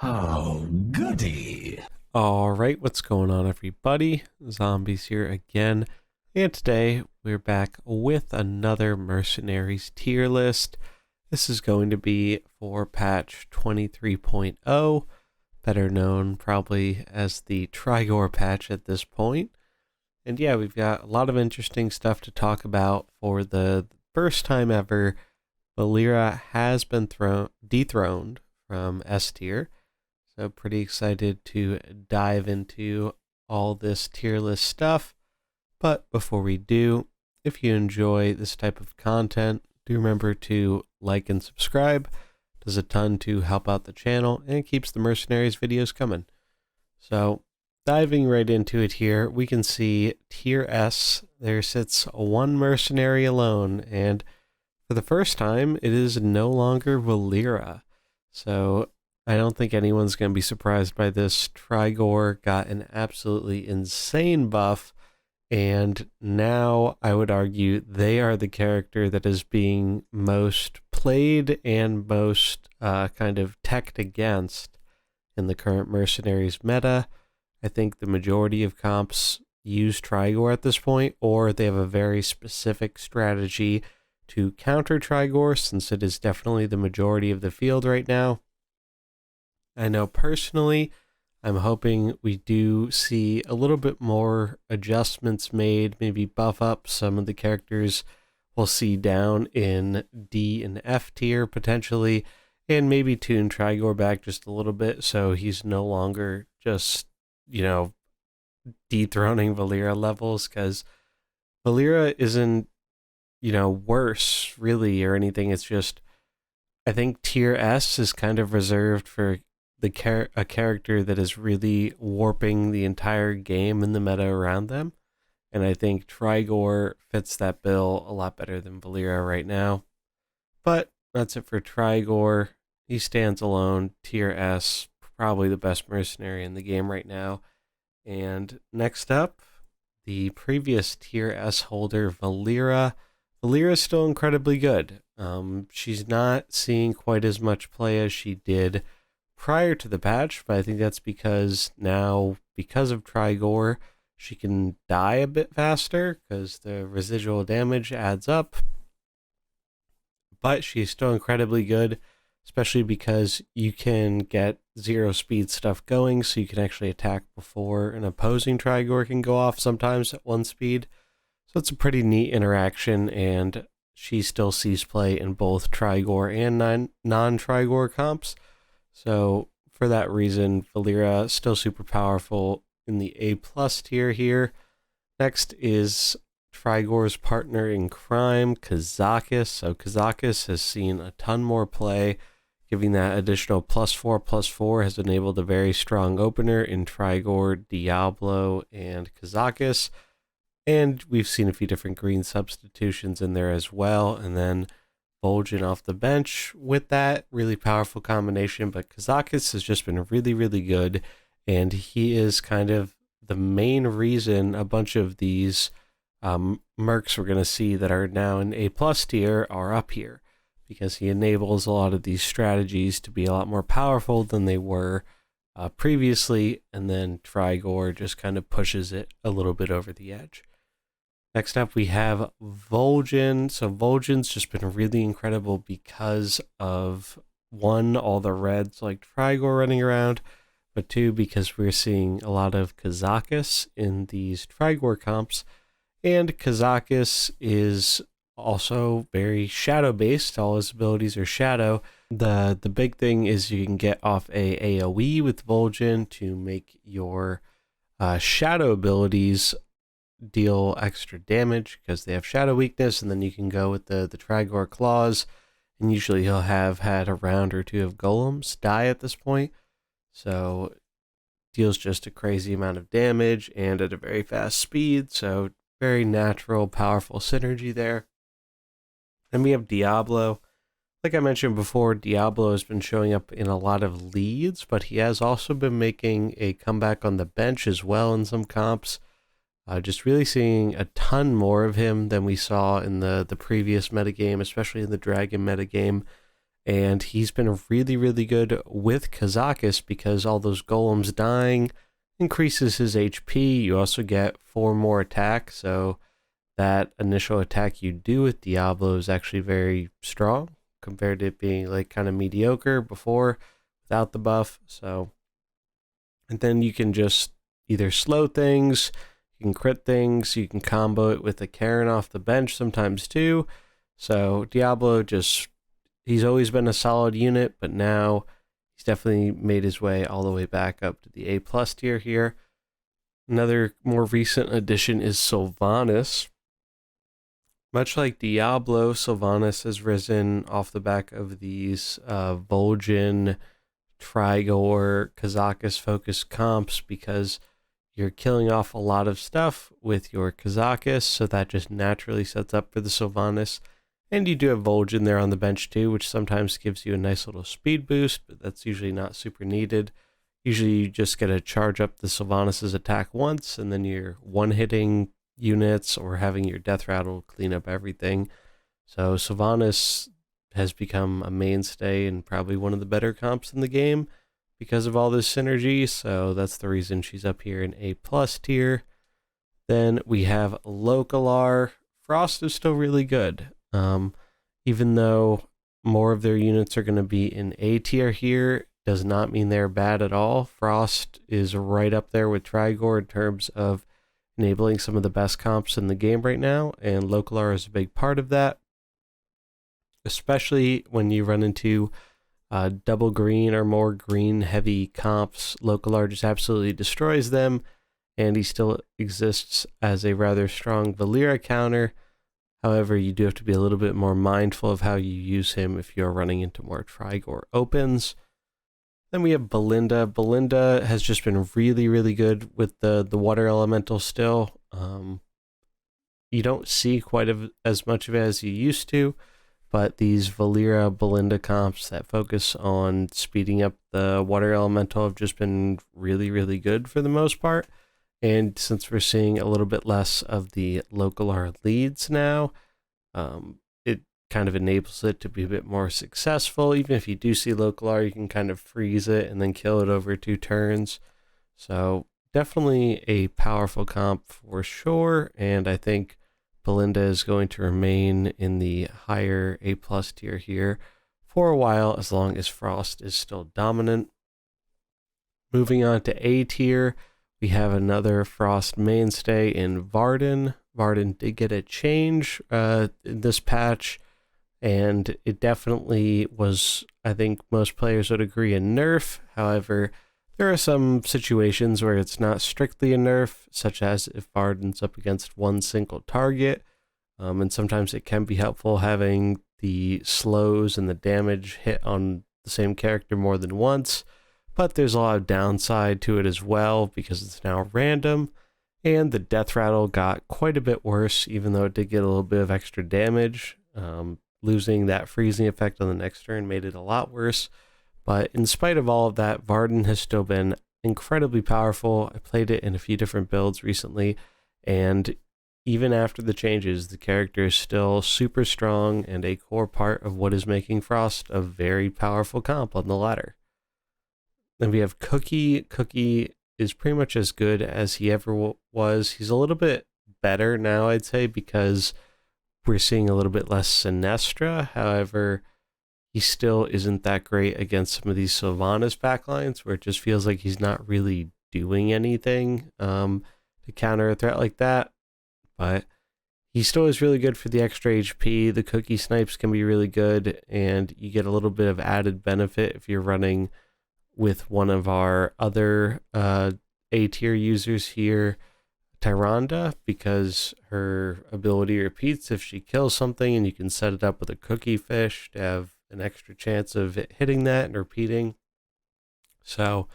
Oh, goody. Alright, what's going on, everybody? Zombies here again, and today we're back with another Mercenaries tier list. This is going to be for patch 23.0, better known probably as the Trigore patch at this point. And yeah, we've got a lot of interesting stuff to talk about. For the first time ever, Valeera has been dethroned from S tier. So pretty excited to dive into all this tier list stuff. But before we do, if you enjoy this type of content, do remember to like and subscribe. It does a ton to help out the channel and keeps the Mercenaries videos coming. So diving right into it here, we can see tier S, there sits one mercenary alone, and for the first time, it is no longer Valeera. So I don't think anyone's going to be surprised by this. Trigore got an absolutely insane buff, and now I would argue they are the character that is being most played and most kind of teched against in the current Mercenaries meta. I think the majority of comps use Trigore at this point, or they have a very specific strategy to counter Trigore, since it is definitely the majority of the field right now. I know personally, I'm hoping we do see a little bit more adjustments made, maybe buff up some of the characters we'll see down in D and F tier potentially, and maybe tune Trigore back just a little bit so he's no longer just, dethroning Valeera levels, because Valeera isn't, worse really or anything. It's just, I think tier S is kind of reserved for a character that is really warping the entire game in the meta around them. And I think Trigore fits that bill a lot better than Valeera right now. But that's it for Trigore. He stands alone, tier S, probably the best mercenary in the game right now. And next up, the previous tier S holder, Valeera. Valeera is still incredibly good. She's not seeing quite as much play as she did prior to the patch, but I think that's because now, because of Trigore, she can die a bit faster because the residual damage adds up. But she's still incredibly good, especially because you can get 0 speed stuff going, so you can actually attack before an opposing Trigore can go off sometimes at 1 speed. So it's a pretty neat interaction, and she still sees play in both Trigore and non-Trigore comps. So for that reason, Valeera still super powerful in the A+ tier here. Next is Trigore's partner in crime, Kazakus. So Kazakus has seen a ton more play, giving that additional +4/+4 has enabled a very strong opener in Trigore, Diablo, and Kazakus. And we've seen a few different green substitutions in there as well. And then Volgen off the bench with that really powerful combination. But Kazakus has just been really, really good. And he is kind of the main reason a bunch of these Mercs we're going to see that are now in A+ tier are up here, because he enables a lot of these strategies to be a lot more powerful than they were previously. And then Trigore just kind of pushes it a little bit over the edge. Next up, we have Volgen. So Volgen's just been really incredible because of, one, all the reds like Trigore running around, but two, because we're seeing a lot of Kazakus in these Trigore comps, and Kazakus is also very shadow-based. All his abilities are shadow. The big thing is you can get off a AoE with Volgen to make your shadow abilities deal extra damage because they have shadow weakness, and then you can go with the Trigore claws, and usually he'll have had a round or two of golems die at this point, so deals just a crazy amount of damage and at a very fast speed. So very natural, powerful synergy there. Then we have Diablo. Like I mentioned before, Diablo has been showing up in a lot of leads, but he has also been making a comeback on the bench as well in some comps. Just really seeing a ton more of him than we saw in the previous metagame, especially in the Dragon metagame. And he's been really, really good with Kazakis because all those golems dying increases his HP. You also get 4 more attack, so that initial attack you do with Diablo is actually very strong compared to it being like kind of mediocre before without the buff. So, and then you can just either slow things, you can crit things, you can combo it with a Karen off the bench sometimes too. So Diablo he's always been a solid unit, but now he's definitely made his way all the way back up to the A+ tier here. Another more recent addition is Silvanus. Much like Diablo, Silvanus has risen off the back of these Volgen, Trigore, Kazakis-focused comps because you're killing off a lot of stuff with your Kazakis, so that just naturally sets up for the Silvanus. And you do have Volgen there on the bench too, which sometimes gives you a nice little speed boost, but that's usually not super needed. Usually you just get to charge up the Silvanus' attack once, and then you're one-hitting units or having your death rattle clean up everything. So Silvanus has become a mainstay and probably one of the better comps in the game because of all this synergy, so that's the reason she's up here in A+ tier. Then we have Localar. Frost is still really good. Even though more of their units are going to be in A tier here, does not mean they're bad at all. Frost is right up there with Trigore in terms of enabling some of the best comps in the game right now, and Localar is a big part of that, especially when you run into double green or more green heavy comps. Localar just absolutely destroys them, and he still exists as a rather strong Valeera counter. However, you do have to be a little bit more mindful of how you use him if you're running into more Trigore opens. Then we have Belinda. Belinda has just been really, really good with the water elemental still. You don't see quite as much of it as you used to, but these Valeera Belinda comps that focus on speeding up the water elemental have just been really, really good for the most part. And since we're seeing a little bit less of the Localar leads now, it kind of enables it to be a bit more successful. Even if you do see Localar, you can kind of freeze it and then kill it over 2 turns. So definitely a powerful comp for sure, and I think Belinda is going to remain in the higher A+ tier here for a while as long as Frost is still dominant. Moving on to A tier, we have another Frost mainstay in Varden. Varden did get a change in this patch, and it definitely was, I think most players would agree, a nerf. However, there are some situations where it's not strictly a nerf, such as if Varden's up against one single target, and sometimes it can be helpful having the slows and the damage hit on the same character more than once. But there's a lot of downside to it as well because it's now random, and the death rattle got quite a bit worse, even though it did get a little bit of extra damage. Losing that freezing effect on the next turn made it a lot worse. But in spite of all of that, Varden has still been incredibly powerful. I played it in a few different builds recently, and even after the changes, the character is still super strong and a core part of what is making Frost a very powerful comp on the ladder. Then we have Cookie. Cookie is pretty much as good as he ever was. He's a little bit better now, I'd say, because we're seeing a little bit less Sinestra. However, he still isn't that great against some of these Silvanus backlines where it just feels like he's not really doing anything to counter a threat like that. But he still is really good for the extra HP. The Cookie snipes can be really good, and you get a little bit of added benefit if you're running with one of our other A tier users here, Tyranda, because her ability repeats if she kills something, and you can set it up with a cookie fish to have an extra chance of it hitting that and repeating. So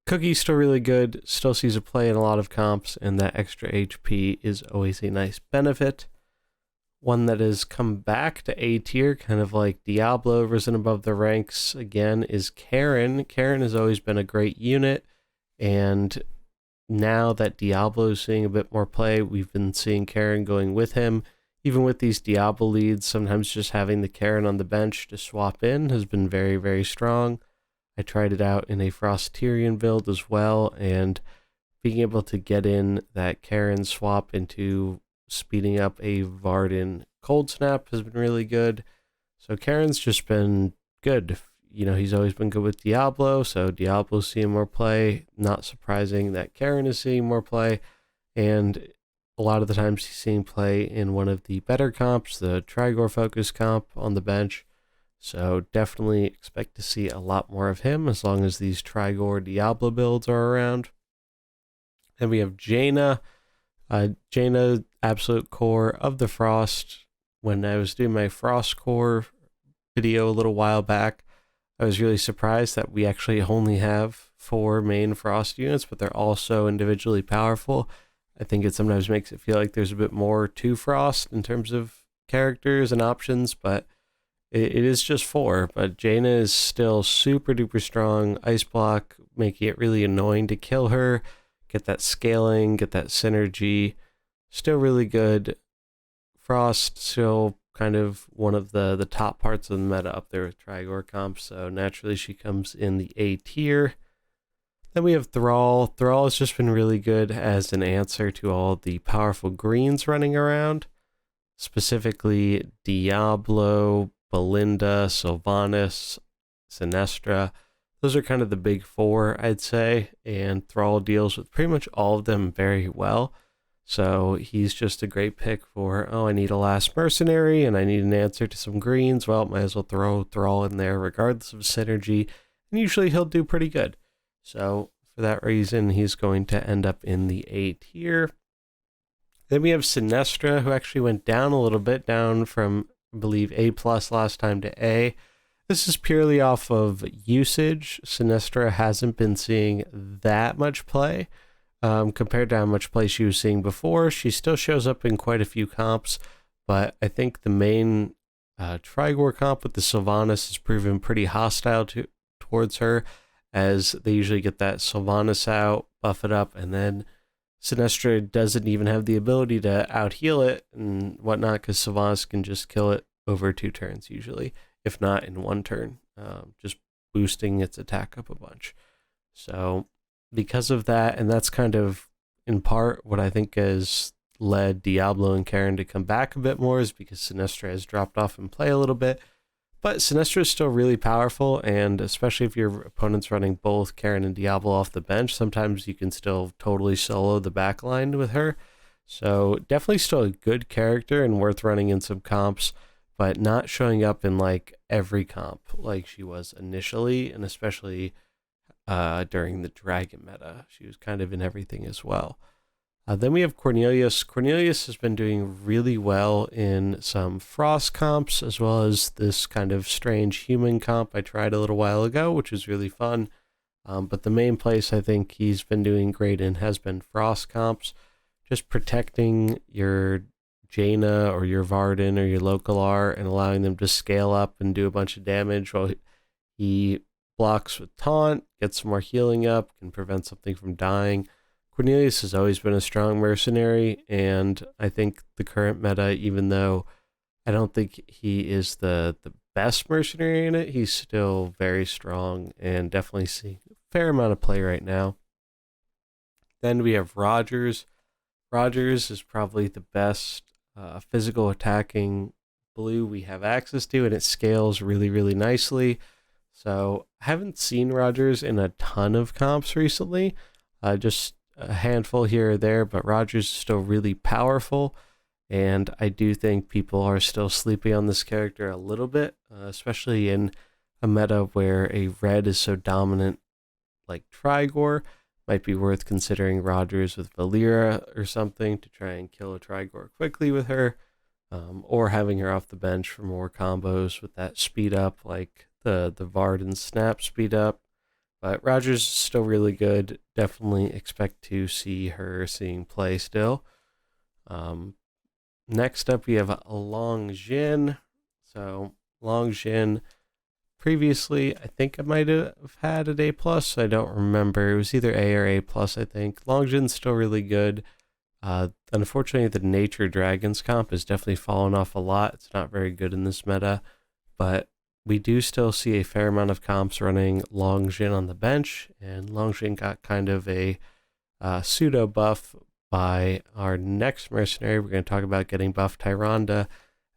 Cookie's still really good, still sees a play in a lot of comps, and that extra HP is always a nice benefit. One that has come back to A tier, kind of like Diablo, risen above the ranks again, is Karen. Karen has always been a great unit, and now that Diablo is seeing a bit more play, we've been seeing Karen going with him, even with these Diablo leads, sometimes just having the Karen on the bench to swap in has been very, very strong. I tried it out in a Frostirian build as well, and being able to get in that Karen swap into speeding up a Varden Cold Snap has been really good. So Karen's just been good. He's always been good with Diablo, so Diablo's seeing more play. Not surprising that Karen is seeing more play, and a lot of the times he's seeing play in one of the better comps, the Trigore focus comp on the bench. So definitely expect to see a lot more of him as long as these Trigore Diablo builds are around. Then we have Jaina. Jaina, absolute core of the Frost. When I was doing my Frost core video a little while back, I was really surprised that we actually only have 4 main Frost units, but they're all so individually powerful. I think it sometimes makes it feel like there's a bit more to Frost in terms of characters and options, but it is just 4. But Jaina is still super duper strong. Ice block, making it really annoying to kill her. Get that scaling, get that synergy. Still really good. Frost still kind of one of the top parts of the meta up there with Trigore comps, so naturally she comes in the A tier. Then we have Thrall. Thrall has just been really good as an answer to all the powerful greens running around, specifically Diablo, Belinda, Silvanus, Sinestra. Those are kind of the big 4, I'd say, and Thrall deals with pretty much all of them very well. So he's just a great pick for, I need a last mercenary and I need an answer to some greens. Well, might as well throw Thrall in there regardless of synergy, and usually he'll do pretty good. So for that reason, he's going to end up in the A tier. Then we have Sinestra, who actually went down a little bit, down from, I believe, A+ last time to A. This is purely off of usage. Sinestra hasn't been seeing that much play. Compared to how much play she was seeing before. She still shows up in quite a few comps, but I think the main Trigore comp with the Silvanus has proven pretty hostile towards her, as they usually get that Silvanus out, buff it up, and then Sinestra doesn't even have the ability to out-heal it and whatnot, because Silvanus can just kill it over 2 turns usually, if not in 1 turn, just boosting its attack up a bunch. So because of that, and that's kind of in part what I think has led Diablo and Karen to come back a bit more, is because Sinestra has dropped off in play a little bit. But Sinestra is still really powerful, and especially if your opponent's running both Karen and Diablo off the bench, sometimes you can still totally solo the backline with her. So definitely still a good character and worth running in some comps, but not showing up in like every comp like she was initially, and especially during the Dragon meta. She was kind of in everything as well. Then we have Cornelius. Cornelius has been doing really well in some Frost comps, as well as this kind of strange human comp I tried a little while ago, which was really fun. But the main place I think he's been doing great in has been Frost comps. Just protecting your Jaina or your Varden or your Localar and allowing them to scale up and do a bunch of damage while he blocks with taunt, gets some more healing up, can prevent something from dying. Cornelius has always been a strong mercenary, and I think the current meta, even though I don't think he is the best mercenary in it, he's still very strong and definitely seeing a fair amount of play right now. Then we have Rogers. Rogers is probably the best physical attacking blue we have access to, and it scales really, really nicely. So I haven't seen Rogers in a ton of comps recently, just a handful here or there, but Rogers is still really powerful, and I do think people are still sleeping on this character a little bit, especially in a meta where a red is so dominant like Trigore. Might be worth considering Rogers with Valera or something to try and kill a Trigore quickly with her, or having her off the bench for more combos with that speed up, like the Varden snap speed up. But Rogers is still really good. Definitely expect to see her seeing play still. Next up, we have Long Jin. So Long Jin, previously, I think I might have had an A+. I don't remember. It was either A or A+, I think. Long Jin's still really good. Unfortunately, the Nature Dragons comp has definitely fallen off a lot. It's not very good in this meta, but we do still see a fair amount of comps running Longjin on the bench, and Longjin got kind of a pseudo buff by our next mercenary. We're going to talk about getting buffed Tyranda,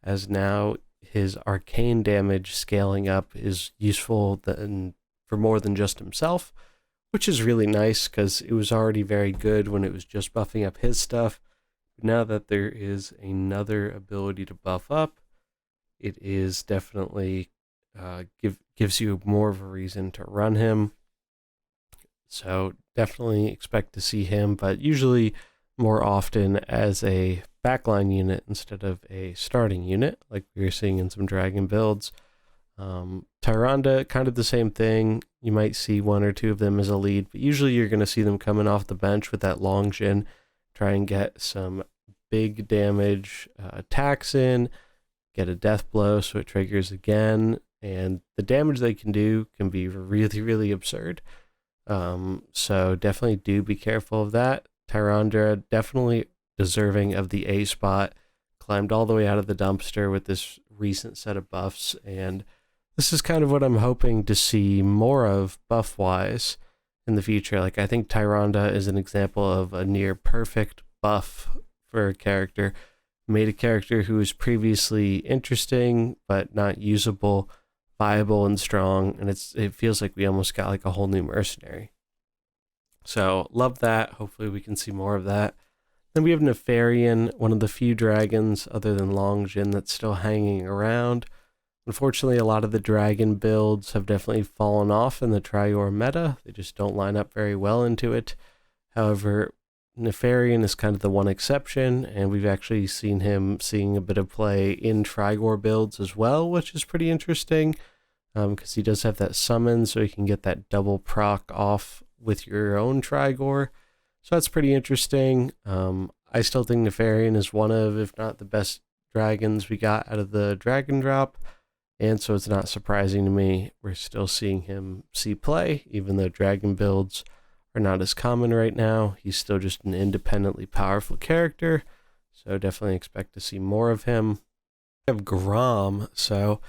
as now his arcane damage scaling up is useful for more than just himself, which is really nice because it was already very good when it was just buffing up his stuff. Now that there is another ability to buff up, it is definitely gives you more of a reason to run him. So definitely expect to see him, but usually more often as a backline unit instead of a starting unit, like we were seeing in some dragon builds. Tyrande, kind of the same thing. You might see one or two of them as a lead, but usually you're going to see them coming off the bench with that Longjin, try and get some big damage attacks in, get a death blow so it triggers again, and the damage they can do can be really, really absurd. So definitely do be careful of that. Tyrande definitely deserving of the A spot, climbed all the way out of the dumpster with this recent set of buffs, and this is kind of what I'm hoping to see more of buff-wise in the future. Like, I think Tyrande is an example of a near perfect buff for a character. Made a character who was previously interesting but not usable, viable and strong, and it feels like we almost got like a whole new mercenary. So love that. Hopefully we can see more of that. Then we have Nefarian, one of the few dragons other than Longjin that's still hanging around. Unfortunately, a lot of the dragon builds have definitely fallen off in the Trigore meta. They just don't line up very well into it. However, Nefarian is kind of the one exception, and we've actually seen him seeing a bit of play in Trigore builds as well, which is pretty interesting, because he does have that summon, so he can get that double proc off with your own Trigore. So that's pretty interesting. I still think Nefarian is one of, if not the best dragons we got out of the dragon drop, and so it's not surprising to me we're still seeing him see play, even though dragon builds are not as common right now. He's still just an independently powerful character, so definitely expect to see more of him. We have Grom. So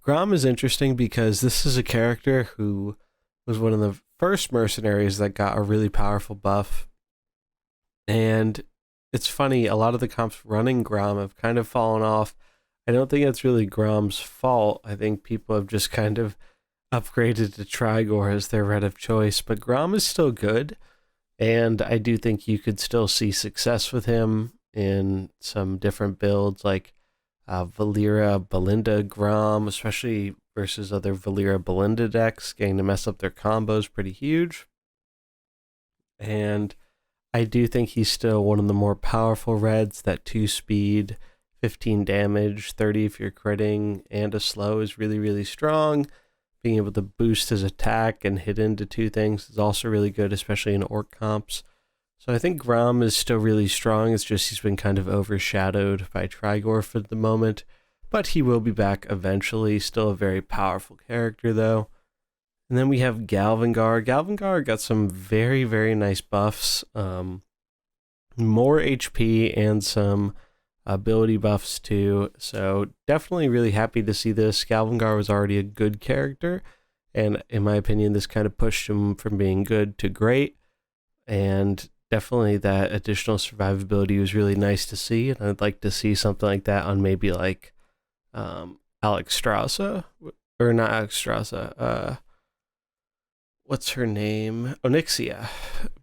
Grom is interesting because this is a character who was one of the first mercenaries that got a really powerful buff, and it's funny, a lot of the comps running Grom have kind of fallen off. I don't think that's really Grom's fault. I think people have just kind of upgraded to Trigore as their red of choice, but Grom is still good, and I do think you could still see success with him in some different builds, like Valera, Belinda, Grom, especially versus other Valera, Belinda decks. Getting to mess up their combos pretty huge, and I do think he's still one of the more powerful reds. That 2 speed, 15 damage, 30 if you're critting, and a slow is really, really strong. Being able to boost his attack and hit into 2 things is also really good, especially in orc comps. So I think Grom is still really strong. It's just he's been kind of overshadowed by Trigore for the moment, but he will be back eventually. Still a very powerful character though. And then we have Galvangar. Galvangar got some very, very nice buffs. More HP and some ability buffs too. So definitely really happy to see this. Galvangar was already a good character, and in my opinion, this kind of pushed him from being good to great. And definitely that additional survivability was really nice to see. And I'd like to see something like that on maybe like Alexstrasza, or not Alexstrasza, what's her name? Onyxia,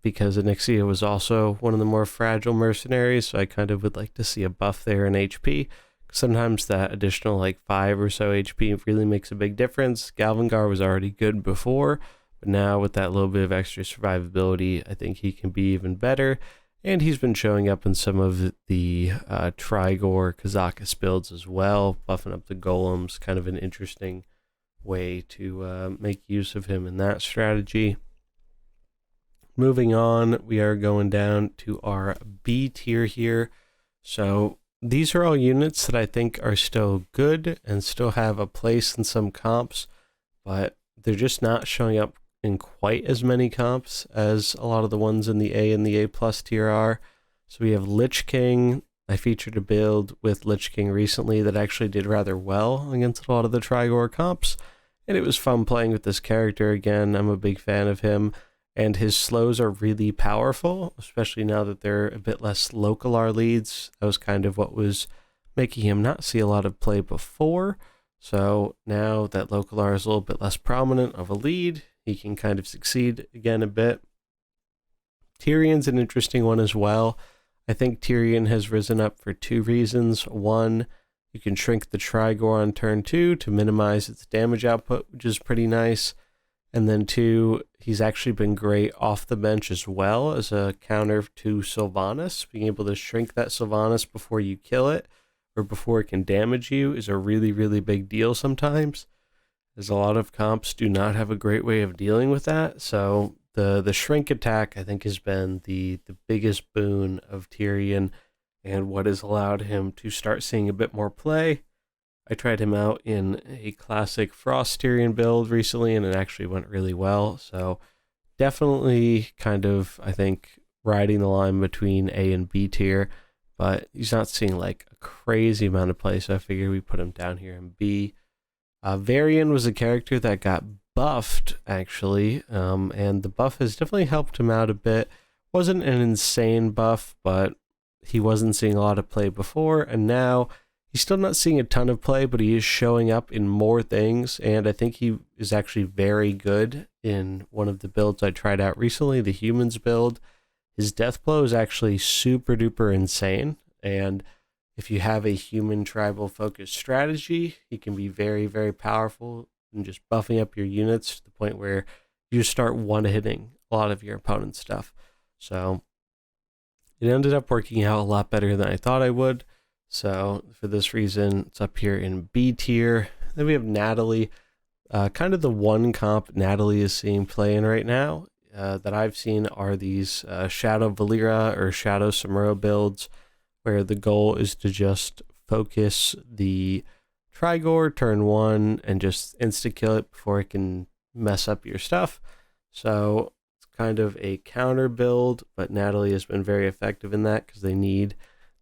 because Onyxia was also one of the more fragile mercenaries, so I kind of would like to see a buff there in HP. Sometimes that additional like 5 or so HP really makes a big difference. Galvangar was already good before, but now with that little bit of extra survivability, I think he can be even better. And he's been showing up in some of the Trigore Kazakus builds as well, buffing up the golems, kind of an interesting way to make use of him in that strategy. Moving on, we are going down to our B tier here. So these are all units that I think are still good and still have a place in some comps, but they're just not showing up in quite as many comps as a lot of the ones in the A and the A plus tier are. So we have Lich King. I featured a build with Lich King recently that actually did rather well against a lot of the Trigore comps, and it was fun playing with this character again. I'm a big fan of him, and his slows are really powerful, especially now that they're a bit less localar leads. That was kind of what was making him not see a lot of play before. So now that localar is a little bit less prominent of a lead, he can kind of succeed again a bit. Tyrion's an interesting one as well. I think Tyrion has risen up for two reasons. One, you can shrink the Trigore on turn 2 to minimize its damage output, which is pretty nice. And then two, he's actually been great off the bench as well as a counter to Silvanus. Being able to shrink that Silvanus before you kill it or before it can damage you is a really, really big deal sometimes, as a lot of comps do not have a great way of dealing with that. So the shrink attack, I think, has been the biggest boon of Tyrion and what has allowed him to start seeing a bit more play. I tried him out in a classic Frost Tyrion build recently, and it actually went really well. So definitely kind of, I think, riding the line between A and B tier, but he's not seeing like a crazy amount of play, so I figured we put him down here in B. Varian was a character that got buffed, actually, and the buff has definitely helped him out a bit. Wasn't an insane buff, but he wasn't seeing a lot of play before, and now he's still not seeing a ton of play, but he is showing up in more things, and I think he is actually very good in one of the builds I tried out recently, the Humans build. His death blow is actually super duper insane, and if you have a human tribal focused strategy, he can be very, very powerful and just buffing up your units to the point where you start one-hitting a lot of your opponent's stuff. So it ended up working out a lot better than I thought I would. So for this reason, it's up here in B tier. Then we have Natalie, kind of the one comp Natalie is seeing play in right now that I've seen are these Shadow Valera or Shadow Samuro builds, where the goal is to just focus the Trigore turn 1 and just insta-kill it before it can mess up your stuff. So it's kind of a counter build, but Natalie has been very effective in that because they need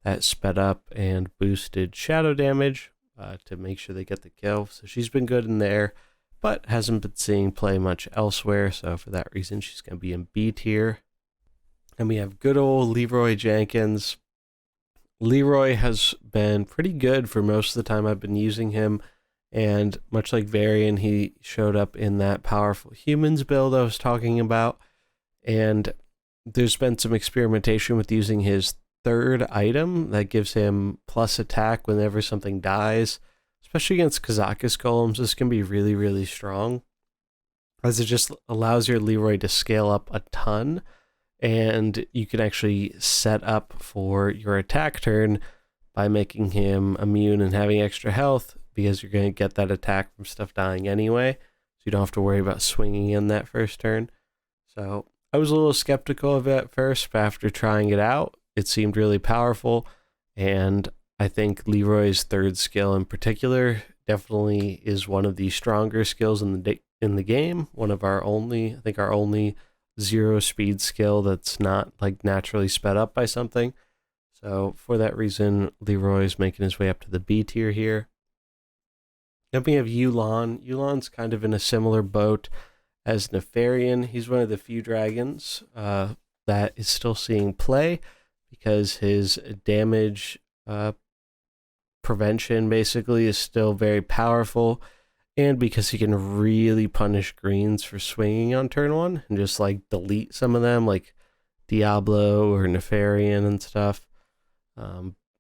that sped up and boosted shadow damage to make sure they get the kill. So she's been good in there, but hasn't been seeing play much elsewhere. So for that reason, she's going to be in B tier. And we have good old Leroy Jenkins. Leroy has been pretty good for most of the time I've been using him, and much like Varian, he showed up in that powerful Humans build I was talking about, and there's been some experimentation with using his third item that gives him plus attack whenever something dies, especially against Kazakus golems. This can be really, really strong, as it just allows your Leroy to scale up a ton, and you can actually set up for your attack turn by making him immune and having extra health, because you're going to get that attack from stuff dying anyway, so you don't have to worry about swinging in that first turn. So I was a little skeptical of it at first, but after trying it out, it seemed really powerful, and I think Leroy's third skill in particular definitely is one of the stronger skills in the game. One of our only, I think our only 0 speed skill that's not like naturally sped up by something. So for that reason, Leroy's making his way up to the B tier here. Then we have Yu'lon. Yu'lon's kind of in a similar boat as Nefarian. He's one of the few dragons that is still seeing play, because his damage prevention basically is still very powerful, and because he can really punish greens for swinging on turn 1 and just like delete some of them, like Diablo or Nefarian and stuff.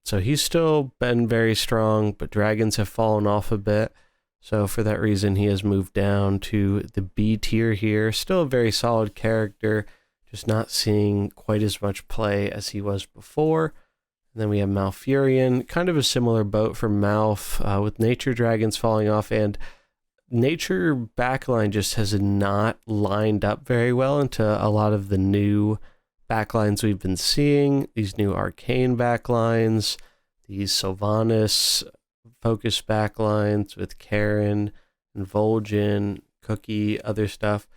So he's still been very strong, but dragons have fallen off a bit. So for that reason, he has moved down to the B tier here. Still a very solid character, just not seeing quite as much play as he was before. And then we have Malfurion, kind of a similar boat for Malf, with nature dragons falling off, and nature backline just has not lined up very well into a lot of the new backlines we've been seeing. These new arcane backlines, these Silvanus focus backlines with Karen and Volgen, Cookie, other stuff.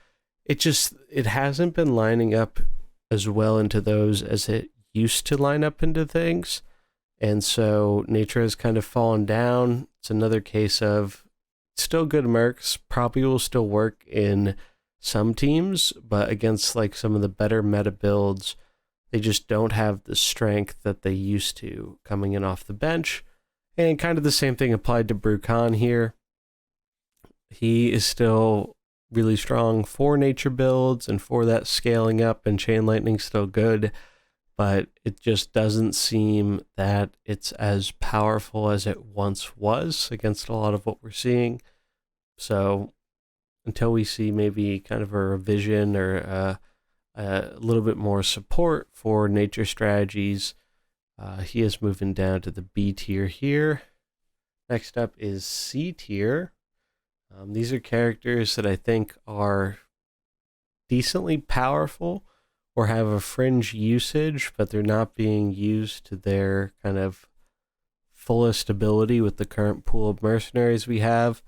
It hasn't been lining up as well into those as it used to line up into things. And so nature has kind of fallen down. It's another case of still good mercs, probably will still work in some teams, but against like some of the better meta builds, they just don't have the strength that they used to coming in off the bench. And kind of the same thing applied to Brukan here. He is still really strong for nature builds and for that scaling up, and Chain Lightning still good, but it just doesn't seem that it's as powerful as it once was against a lot of what we're seeing. So until we see maybe kind of a revision or a little bit more support for nature strategies, he is moving down to the B tier here. Next up is C tier. These are characters that I think are decently powerful or have a fringe usage, but they're not being used to their kind of fullest ability with the current pool of mercenaries we have.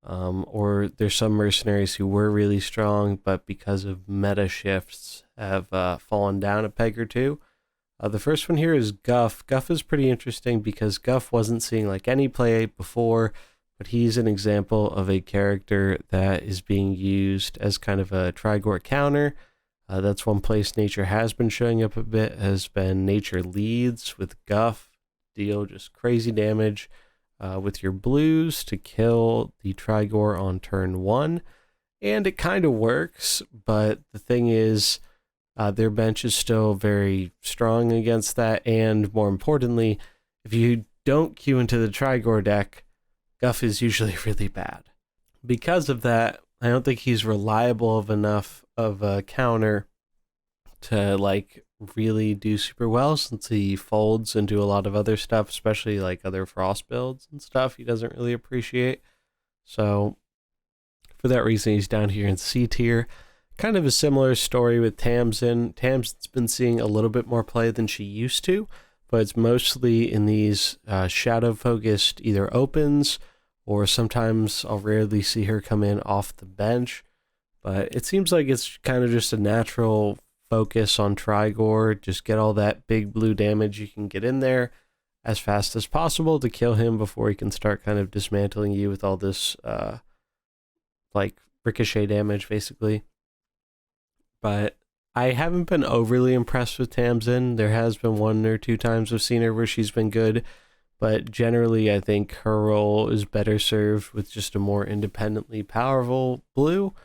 Or there's some mercenaries who were really strong, but because of meta shifts have fallen down a peg or two. The first one here is Guff. Guff is pretty interesting because Guff wasn't seeing like any play before, but he's an example of a character that is being used as kind of a Trigore counter. That's one place nature has been showing up a bit, has been nature leads with Guff. Deal just crazy damage with your blues to kill the Trigore on turn 1. And it kind of works, but the thing is, their bench is still very strong against that, and more importantly, if you don't queue into the Trigore deck, Guff is usually really bad. Because of that, I don't think he's reliable enough of a counter to like really do super well, since he folds into a lot of other stuff, especially like other frost builds and stuff he doesn't really appreciate. So for that reason, he's down here in C tier. Kind of a similar story with Tamsin. Tamsin's been seeing a little bit more play than she used to, but it's mostly in these shadow-focused either opens, or sometimes I'll rarely see her come in off the bench. But it seems like it's kind of just a natural focus on Trigore. Just get all that big blue damage you can get in there as fast as possible to kill him before he can start kind of dismantling you with all this like ricochet damage, basically. But I haven't been overly impressed with Tamsin. There has been 1 or 2 times I've seen her where she's been good, but generally I think her role is better served with just a more independently powerful blue,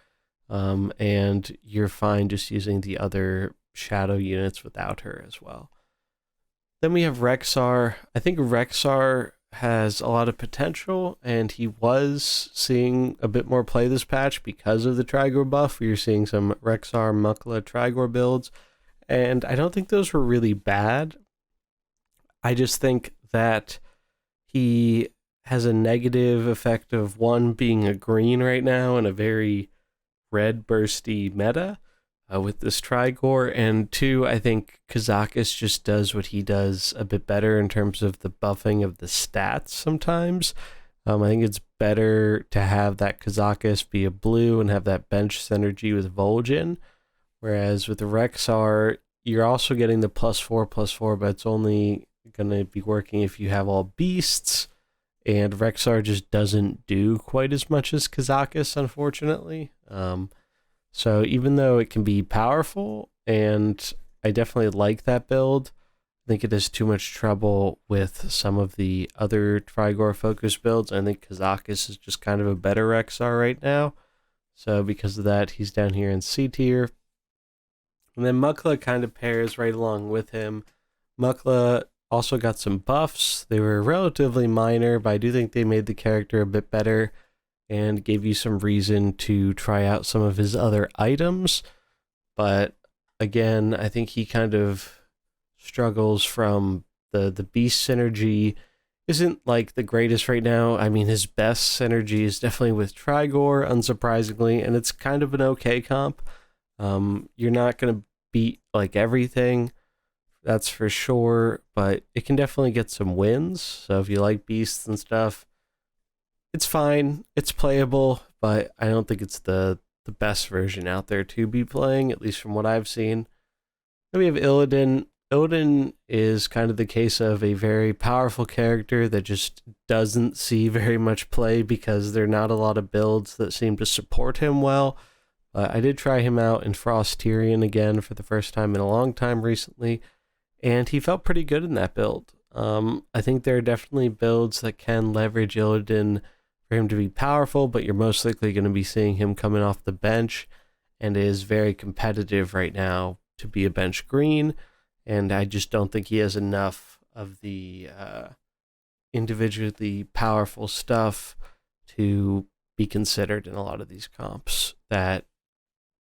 and you're fine just using the other shadow units without her as well. Then we have Rexar. I think Rexar has a lot of potential, and he was seeing a bit more play this patch because of the Trigore buff. We were seeing some Rexar Mukla Trigore builds, and I don't think those were really bad. I just think that he has a negative effect of, 1, being a green right now in a very red bursty meta with this Trigore, and 2, I think Kazakis just does what he does a bit better in terms of the buffing of the stats sometimes. I think it's better to have that Kazakis be a blue and have that bench synergy with Volgen, whereas with the Rexar, you're also getting the +4/+4, but it's only going to be working if you have all beasts, and Rexar just doesn't do quite as much as Kazakis, unfortunately. So even though it can be powerful, and I definitely like that build, I think it has too much trouble with some of the other Trigore focus builds. I think Kazakis is just kind of a better Rexar right now. So because of that, he's down here in C tier. And then Mukla kind of pairs right along with him. Mukla also got some buffs. They were relatively minor, but I do think they made the character a bit better and gave you some reason to try out some of his other items. But again, I think he kind of struggles from the beast synergy isn't like the greatest right now. I mean, his best synergy is definitely with Trigore, unsurprisingly, and it's kind of an okay comp. You're not going to beat like everything, that's for sure, but it can definitely get some wins. So if you like beasts and stuff, it's fine, it's playable, but I don't think it's the best version out there to be playing, at least from what I've seen. Then we have Illidan. Odin is kind of the case of a very powerful character that just doesn't see very much play because there are not a lot of builds that seem to support him well. I did try him out in Frost Tyrion again for the first time in a long time recently, and he felt pretty good in that build. I think there are definitely builds that can leverage Illidan for him to be powerful, but you're most likely going to be seeing him coming off the bench, and is very competitive right now to be a bench green, and I just don't think he has enough of the individually powerful stuff to be considered in a lot of these comps that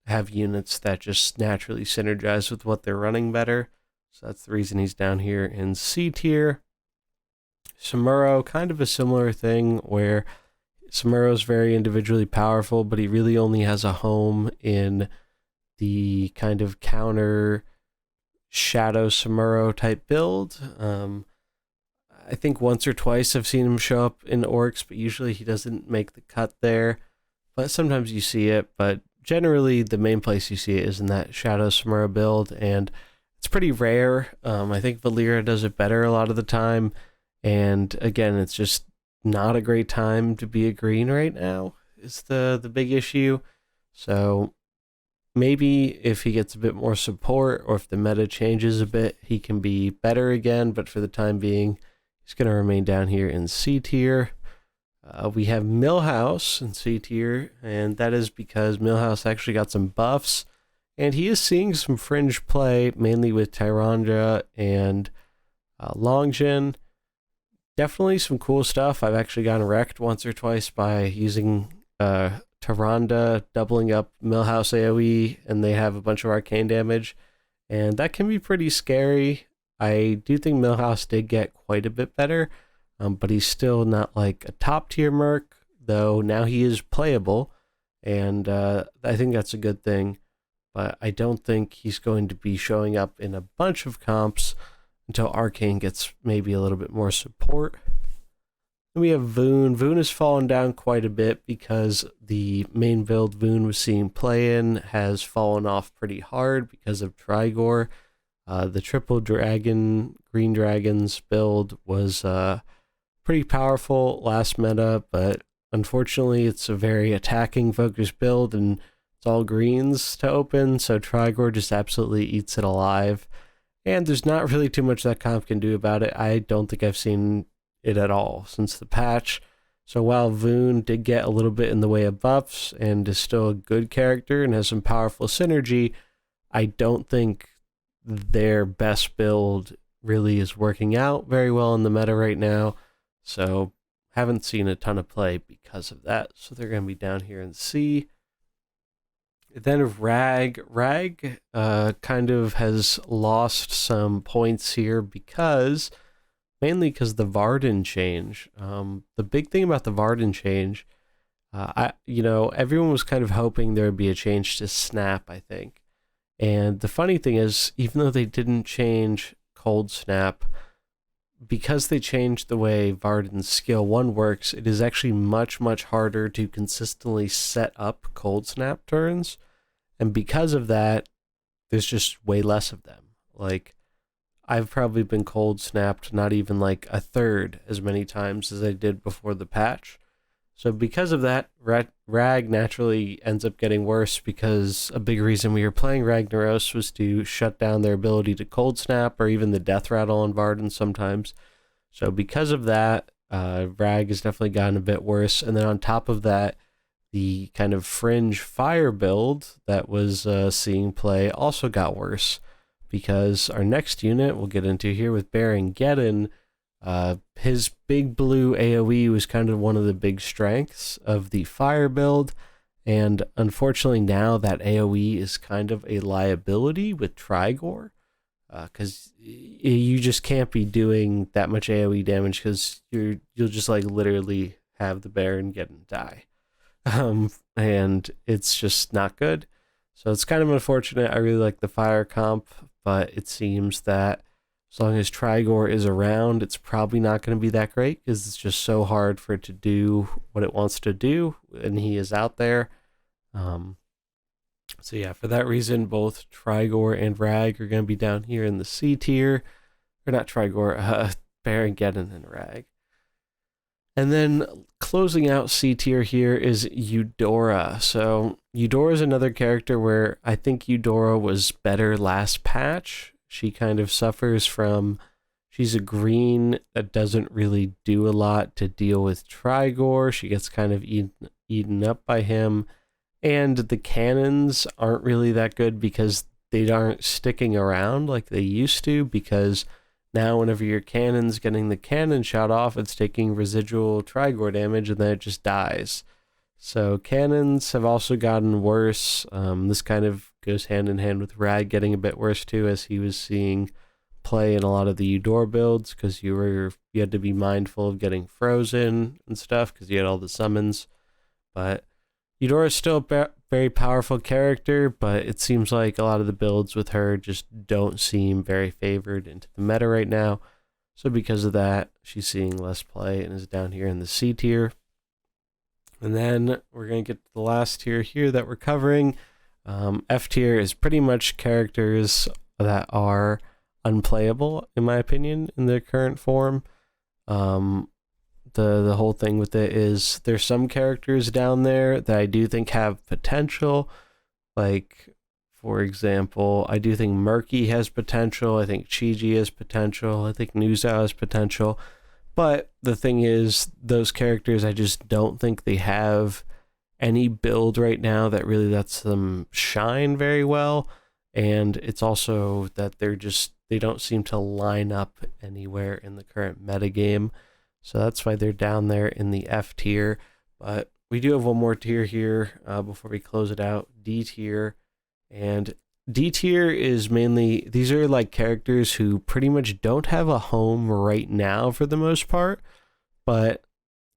have units that just naturally synergize with what they're running better. So that's the reason he's down here in C tier. Samuro, kind of a similar thing where Samuro's very individually powerful, but he really only has a home in the kind of counter Shadow Samuro type build. I think once or twice I've seen him show up in Orcs, but usually he doesn't make the cut there. But sometimes you see it, but generally the main place you see it is in that Shadow Samuro build, and it's pretty rare. I think Valyria does it better a lot of the time, and again, it's just not a great time to be a green right now is the big issue. So maybe if he gets a bit more support, or if the meta changes a bit, he can be better again, but for the time being, he's going to remain down here in C tier. We have Millhouse in C tier, and that is because Millhouse actually got some buffs, and he is seeing some fringe play, mainly with Tyranda and Longjin. Definitely some cool stuff. I've actually gotten wrecked once or twice by using Tyranda, doubling up Millhouse AoE, and they have a bunch of arcane damage, and that can be pretty scary. I do think Millhouse did get quite a bit better, but he's still not like a top tier Merc, though now he is playable, and I think that's a good thing. But I don't think he's going to be showing up in a bunch of comps until Arcane gets maybe a little bit more support. Then we have Voon. Voon has fallen down quite a bit because the main build Voon was seeing play in has fallen off pretty hard because of Trigore. The triple dragon, green dragons build was pretty powerful last meta, but unfortunately it's a very attacking focused build and it's all greens to open, so Trigore just absolutely eats it alive. And there's not really too much that comp can do about it. I don't think I've seen it at all since the patch. So while Voon did get a little bit in the way of buffs and is still a good character and has some powerful synergy, I don't think their best build really is working out very well in the meta right now. So haven't seen a ton of play because of that. So they're going to be down here in C. Then Rag kind of has lost some points here mainly because the Varden change. The big thing about the Varden change, everyone was kind of hoping there would be a change to Snap, I think. And the funny thing is, even though they didn't change Cold Snap, because they changed the way Varden's skill 1 works, it is actually much, much harder to consistently set up Cold Snap turns. And because of that, there's just way less of them. Like, I've probably been cold snapped not even like a third as many times as I did before the patch. So because of that, Rag naturally ends up getting worse, because a big reason we were playing Ragnaros was to shut down their ability to cold snap, or even the death rattle on Varden sometimes. So because of that, Rag has definitely gotten a bit worse. And then on top of that, the kind of fringe fire build that was seeing play also got worse, because our next unit we'll get into here with Baron Gedden, his big blue AoE was kind of one of the big strengths of the fire build, and unfortunately now that AoE is kind of a liability with Trigore, because you just can't be doing that much AoE damage, because you'll just like literally have the Baron Gedden die. And it's just not good. So it's kind of unfortunate. I really like the fire comp, but it seems that as long as Trigore is around, it's probably not going to be that great, because it's just so hard for it to do what it wants to do, and he is out there. So yeah, for that reason, both Trigore and Rag are going to be down here in the C tier. Or not Trigore, Baron, Gedden, and Rag. And then closing out C tier here is Eudora. So Eudora is another character where I think Eudora was better last patch. She kind of suffers from, she's a green that doesn't really do a lot to deal with Trigore. She gets kind of eaten up by him. And the cannons aren't really that good because they aren't sticking around like they used to, because now whenever your cannon's getting the cannon shot off, it's taking residual Trigore damage and then it just dies. So cannons have also gotten worse. This kind of goes hand in hand with Rag getting a bit worse too, as he was seeing play in a lot of the Eudora builds, because you had to be mindful of getting frozen and stuff because you had all the summons. But Eudora is still a very powerful character, but it seems like a lot of the builds with her just don't seem very favored into the meta right now. So because of that, she's seeing less play and is down here in the C tier. And then we're going to get to the last tier here that we're covering. F tier is pretty much characters that are unplayable, in my opinion, in their current form. The whole thing with it is there's some characters down there that I do think have potential. Like, for example, I do think Murky has potential. I think Chiji has potential. I think Nuzao has potential. But the thing is, those characters, I just don't think they have any build right now that really lets them shine very well. And it's also that they don't seem to line up anywhere in the current metagame. So that's why they're down there in the F tier. But we do have one more tier here before we close it out, D tier. And D tier is mainly, these are like characters who pretty much don't have a home right now for the most part, but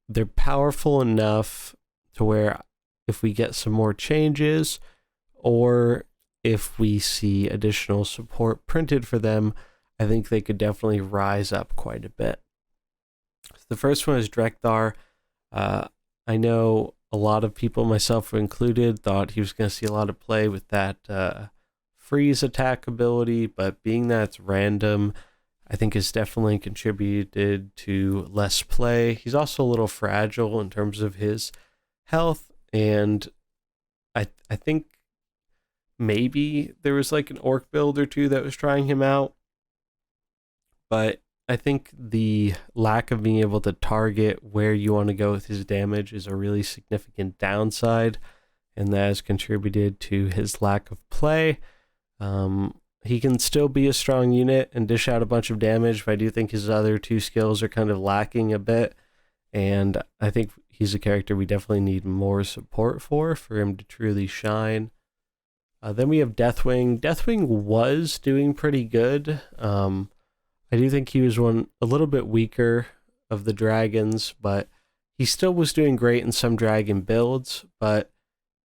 they're powerful enough to where if we get some more changes, or if we see additional support printed for them, I think they could definitely rise up quite a bit. The first one is Drekthar. I know a lot of people, myself included, thought he was going to see a lot of play with that freeze attack ability, but being that it's random, I think has definitely contributed to less play. He's also a little fragile in terms of his health, and I think maybe there was like an orc build or two that was trying him out, but I think the lack of being able to target where you want to go with his damage is a really significant downside, and that has contributed to his lack of play. He can still be a strong unit and dish out a bunch of damage, but I do think his other two skills are kind of lacking a bit, and I think he's a character we definitely need more support for him to truly shine. Then we have Deathwing. Deathwing was doing pretty good. I do think he was a little bit weaker of the dragons, but he still was doing great in some dragon builds, but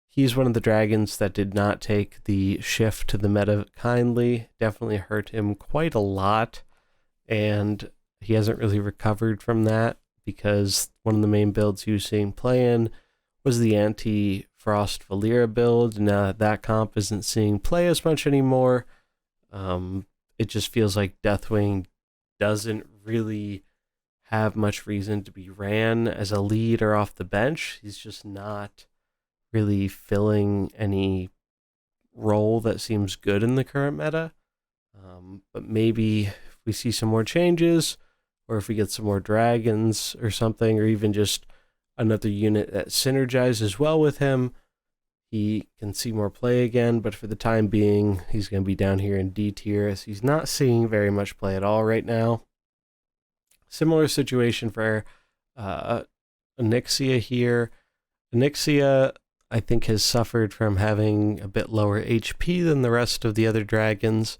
he's one of the dragons that did not take the shift to the meta kindly. Definitely hurt him quite a lot, and he hasn't really recovered from that, because one of the main builds he was seeing play in was the anti-Frost Valera build. Now that comp isn't seeing play as much anymore. It just feels like Deathwing doesn't really have much reason to be ran as a lead or off the bench. He's just not really filling any role that seems good in the current meta. But maybe if we see some more changes, or if we get some more dragons or something, or even just another unit that synergizes well with him, he can see more play again. But for the time being, he's going to be down here in D tier, as he's not seeing very much play at all right now. Similar situation for Onyxia here. Onyxia, I think, has suffered from having a bit lower HP than the rest of the other dragons,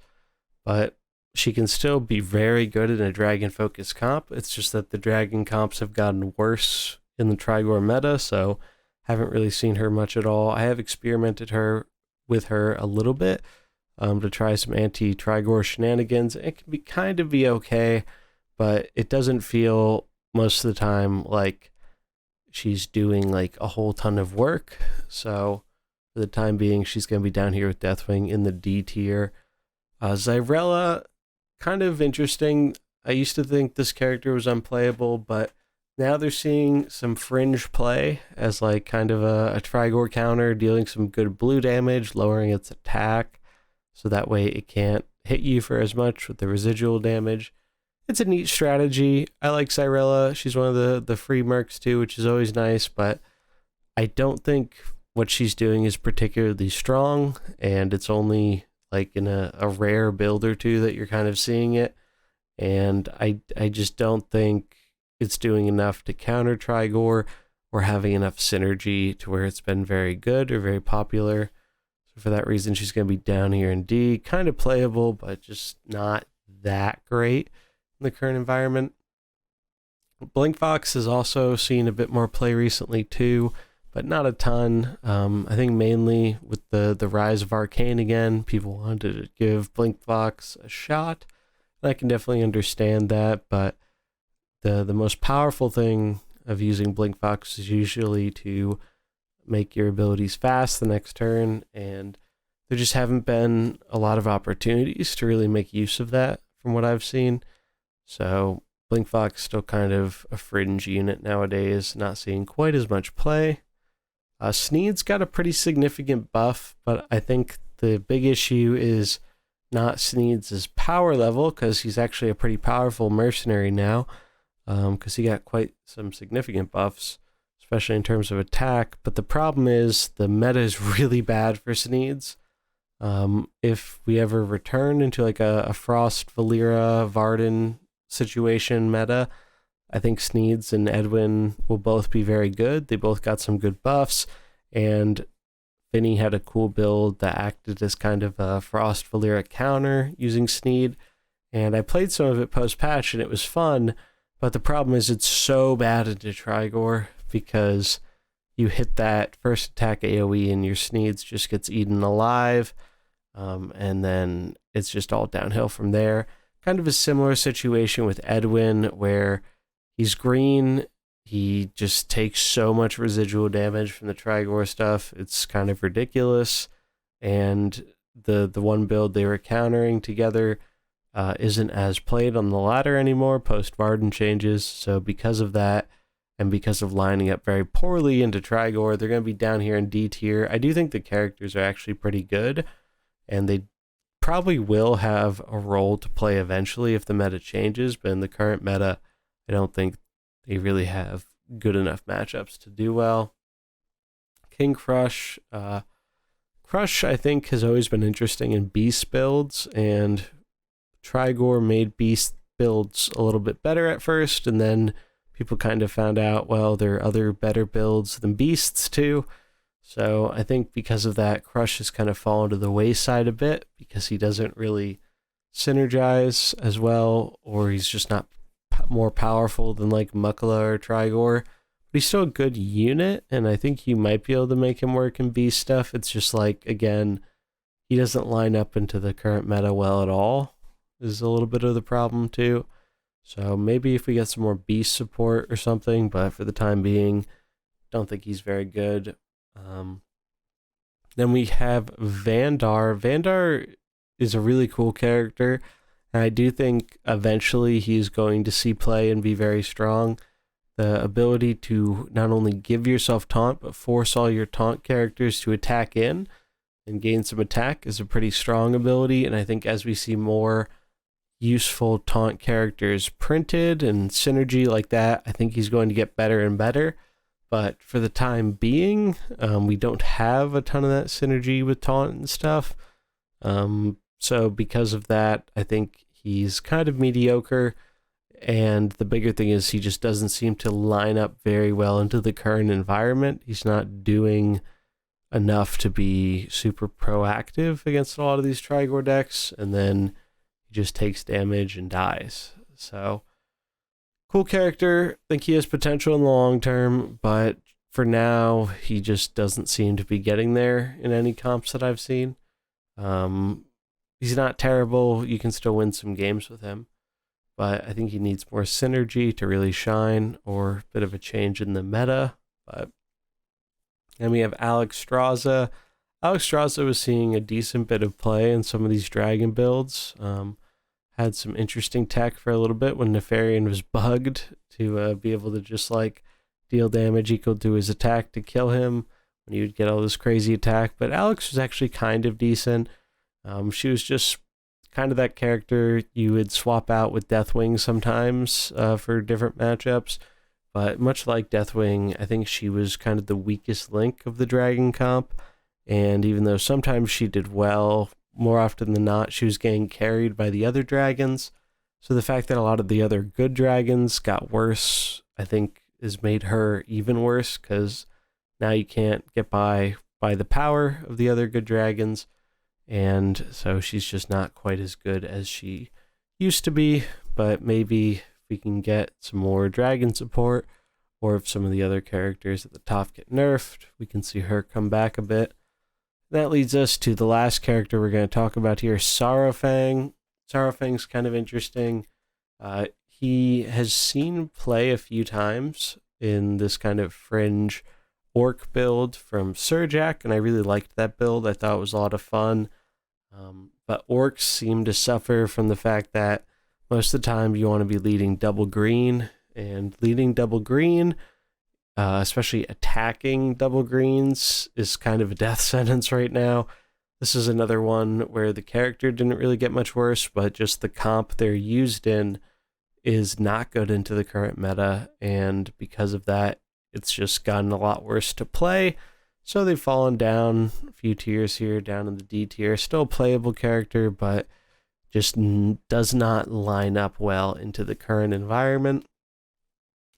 but she can still be very good in a dragon-focused comp. It's just that the dragon comps have gotten worse in the Trigore meta, so haven't really seen her much at all. I have experimented with her a little bit to try some anti-Trigore shenanigans. It can kind of be okay, but it doesn't feel most of the time like she's doing like a whole ton of work. So for the time being, she's going to be down here with Deathwing in the D tier. Zyrella, kind of interesting. I used to think this character was unplayable, but now they're seeing some fringe play as like kind of a Trigore counter, dealing some good blue damage, lowering its attack, so that way it can't hit you for as much with the residual damage. It's a neat strategy. I like Zyrella. She's one of the free mercs too, which is always nice, but I don't think what she's doing is particularly strong, and it's only like in a rare build or two that you're kind of seeing it. And I just don't think it's doing enough to counter Trigore or having enough synergy to where it's been very good or very popular. So for that reason, she's going to be down here in D. Kind of playable, but just not that great in the current environment. Blinkfox has also seen a bit more play recently too, but not a ton. I think mainly with the rise of Arcane again, people wanted to give Blinkfox a shot. I can definitely understand that, but the most powerful thing of using Blinkfox is usually to make your abilities fast the next turn, and there just haven't been a lot of opportunities to really make use of that from what I've seen. So Blinkfox still kind of a fringe unit nowadays, not seeing quite as much play. Sneed's got a pretty significant buff, but I think the big issue is not Sneed's power level, because he's actually a pretty powerful mercenary now, because he got quite some significant buffs, especially in terms of attack. But the problem is the meta is really bad for Sneed's. If we ever return into like a Frost, Valera, Varden situation meta, I think Sneed's and Edwin will both be very good. They both got some good buffs, and Vinny had a cool build that acted as kind of a Frost Valera counter using Sneed, and I played some of it post-patch and it was fun, but the problem is it's so bad into Trigore because you hit that first attack AoE and your Sneed's just gets eaten alive, and then it's just all downhill from there. Kind of a similar situation with Edwin, where he's green, he just takes so much residual damage from the Trigore stuff. It's kind of ridiculous. And the one build they were countering together isn't as played on the ladder anymore post Varden changes. So because of that, and because of lining up very poorly into Trigore, they're going to be down here in D tier. I do think the characters are actually pretty good, and they probably will have a role to play eventually if the meta changes. But in the current meta, I don't think they really have good enough matchups to do well. King Crush. Crush, I think, has always been interesting in beast builds, and Trigore made beast builds a little bit better at first, and then people kind of found out, well, there are other better builds than beasts too. So I think because of that, Crush has kind of fallen to the wayside a bit because he doesn't really synergize as well, or he's just not more powerful than like Mukla or Trigore. But he's still a good unit, and I think you might be able to make him work in beast stuff. It's just like, again, he doesn't line up into the current meta well at all, is a little bit of the problem too. So maybe if we get some more beast support or something, but for the time being, don't think he's very good. Then we have Vandar. Vandar is a really cool character, and I do think eventually he's going to see play and be very strong. The ability to not only give yourself taunt, but force all your taunt characters to attack in and gain some attack is a pretty strong ability, and I think as we see more useful taunt characters printed and synergy like that, I think he's going to get better and better. But for the time being, we don't have a ton of that synergy with taunt and stuff. So because of that, I think he's kind of mediocre. And the bigger thing is he just doesn't seem to line up very well into the current environment. He's not doing enough to be super proactive against a lot of these Trigore decks. And then he just takes damage and dies. So cool character. Think he has potential in the long term, but for now, he just doesn't seem to be getting there in any comps that I've seen. He's not terrible. You can still win some games with him, but I think he needs more synergy to really shine, or a bit of a change in the meta. But then we have Alex Straza. Alex Strasza was seeing a decent bit of play in some of these dragon builds. Had some interesting tech for a little bit when Nefarian was bugged to be able to just like deal damage equal to his attack to kill him when you would get all this crazy attack. But Alex was actually kind of decent. She was just kind of that character you would swap out with Deathwing sometimes for different matchups. But much like Deathwing, I think she was kind of the weakest link of the dragon comp. And even though sometimes she did well, more often than not, she was getting carried by the other dragons. So the fact that a lot of the other good dragons got worse, I think, has made her even worse, because now you can't get by the power of the other good dragons. And so she's just not quite as good as she used to be. But maybe if we can get some more dragon support, or if some of the other characters at the top get nerfed, we can see her come back a bit. That leads us to the last character we're going to talk about here, Saurfang. Saurfang's kind of interesting. He has seen play a few times in this kind of fringe orc build from Surjak, and I really liked that build. I thought it was a lot of fun. But orcs seem to suffer from the fact that most of the time you want to be leading double green, and leading double green, especially attacking double greens, is kind of a death sentence right now. This is another one where the character didn't really get much worse, but just the comp they're used in is not good into the current meta, and because of that, it's just gotten a lot worse to play. So they've fallen down a few tiers here, down in the D tier. Still a playable character, but just does not line up well into the current environment.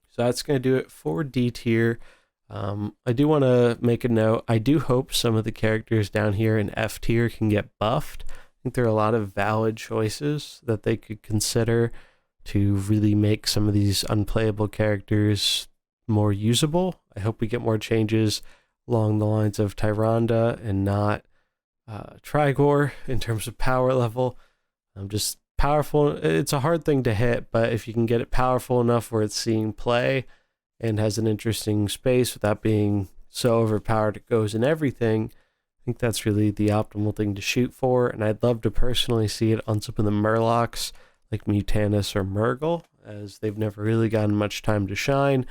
So that's going to do it for D tier. I do want to make a note. I do hope some of the characters down here in F tier can get buffed. I think there are a lot of valid choices that they could consider to really make some of these unplayable characters more usable. I hope we get more changes along the lines of Tyranda and not Trigore in terms of power level. Just powerful. It's a hard thing to hit, but if you can get it powerful enough where it's seeing play and has an interesting space without being so overpowered it goes in everything, I think that's really the optimal thing to shoot for. And I'd love to personally see it on some of the Murlocs like Mutanus or Murgle, as they've never really gotten much time to shine.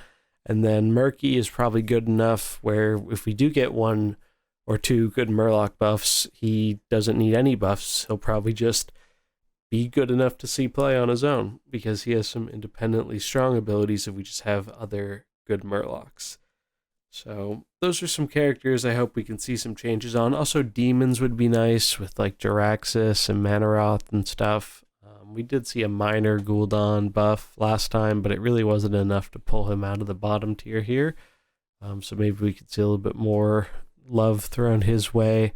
And then Murky is probably good enough where if we do get one or two good Murloc buffs, he doesn't need any buffs. He'll probably just be good enough to see play on his own, because he has some independently strong abilities if we just have other good Murlocs. So those are some characters I hope we can see some changes on. Also, demons would be nice with like Jaraxxus and Manaroth and stuff. We did see a minor Gul'dan buff last time, but it really wasn't enough to pull him out of the bottom tier here. So maybe we could see a little bit more love thrown his way.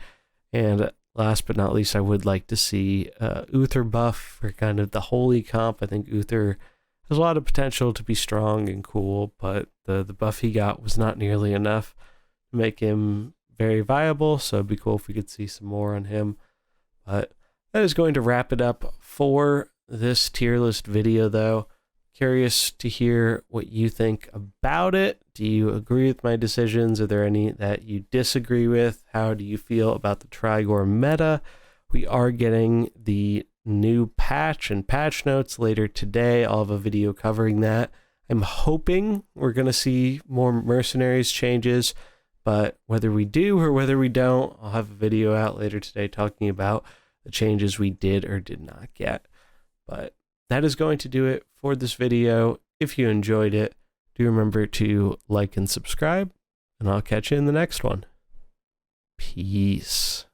And last but not least, I would like to see Uther buff for kind of the holy comp. I think Uther has a lot of potential to be strong and cool, but the buff he got was not nearly enough to make him very viable. So it'd be cool if we could see some more on him. But that is going to wrap it up for this tier list video, though. Curious to hear what you think about it. Do you agree with my decisions? Are there any that you disagree with? How do you feel about the Trigore meta? We are getting the new patch and patch notes later today. I'll have a video covering that. I'm hoping we're going to see more Mercenaries changes, but whether we do or whether we don't, I'll have a video out later today talking about the changes we did or did not get. But that is going to do it for this video. If you enjoyed it, do remember to like and subscribe, and I'll catch you in the next one. Peace.